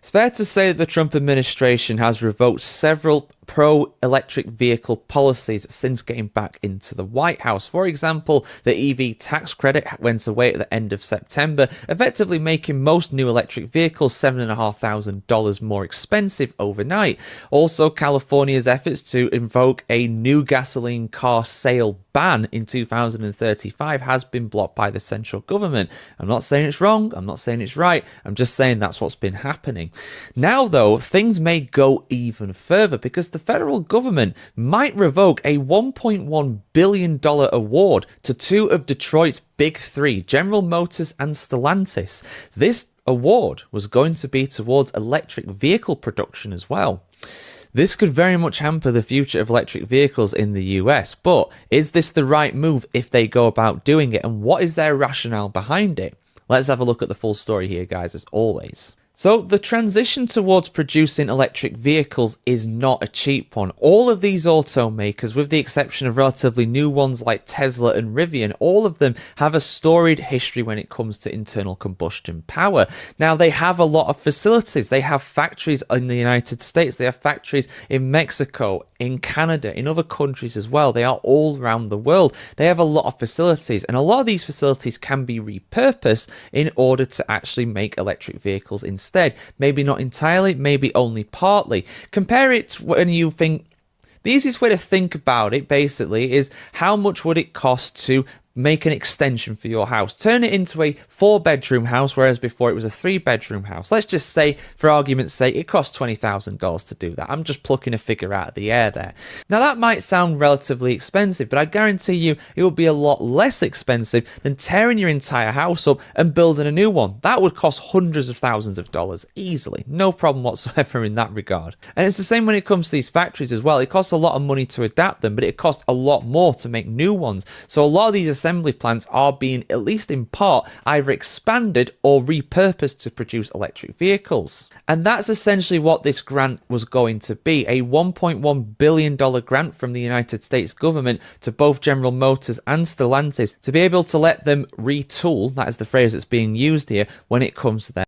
It's fair to say that the Trump administration has revoked several pro-electric vehicle policies since getting back into the White House. For example, the EV tax credit went away at the end of September, effectively making most new electric vehicles $7,500 more expensive overnight. Also, California's efforts to invoke a new gasoline car sale ban in 2035 has been blocked by the central government. I'm not saying it's wrong, I'm not saying it's right, I'm just saying that's what's been happening. Now, though, things may go even further because the federal government might revoke a $1.1 billion award to two of Detroit's big three, General Motors and Stellantis. This award was going to be towards electric vehicle production as well. This could very much hamper the future of electric vehicles in the US, but is this the right move if they go about doing it, and what is their rationale behind it? Let's have a look at the full story here, guys, as always. So the transition towards producing electric vehicles is not a cheap one. All of these automakers, with the exception of relatively new ones like Tesla and Rivian, all of them have a storied history when it comes to internal combustion power. Now, they have a lot of facilities. They have factories in the United States. They have factories in Mexico, in Canada, in other countries as well. They are all around the world. They have a lot of facilities, and a lot of these facilities can be repurposed in order to actually make electric vehicles instead. Maybe not entirely, maybe only partly. Compare it to when you think, the easiest way to think about it basically is how much would it cost to make an extension for your house. Turn it into a 4-bedroom house, whereas before it was a 3-bedroom house. Let's just say, for argument's sake, it costs $20,000 to do that. I'm just plucking a figure out of the air there. Now, that might sound relatively expensive, but I guarantee you it will be a lot less expensive than tearing your entire house up and building a new one. That would cost hundreds of thousands of dollars easily. No problem whatsoever in that regard. And it's the same when it comes to these factories as well. It costs a lot of money to adapt them, but it costs a lot more to make new ones. So a lot of these assembly plants are being, at least in part, either expanded or repurposed to produce electric vehicles. And that's essentially what this grant was going to be, a $1.1 billion grant from the United States government to both General Motors and Stellantis to be able to let them retool, that is the phrase that's being used here, when it comes to their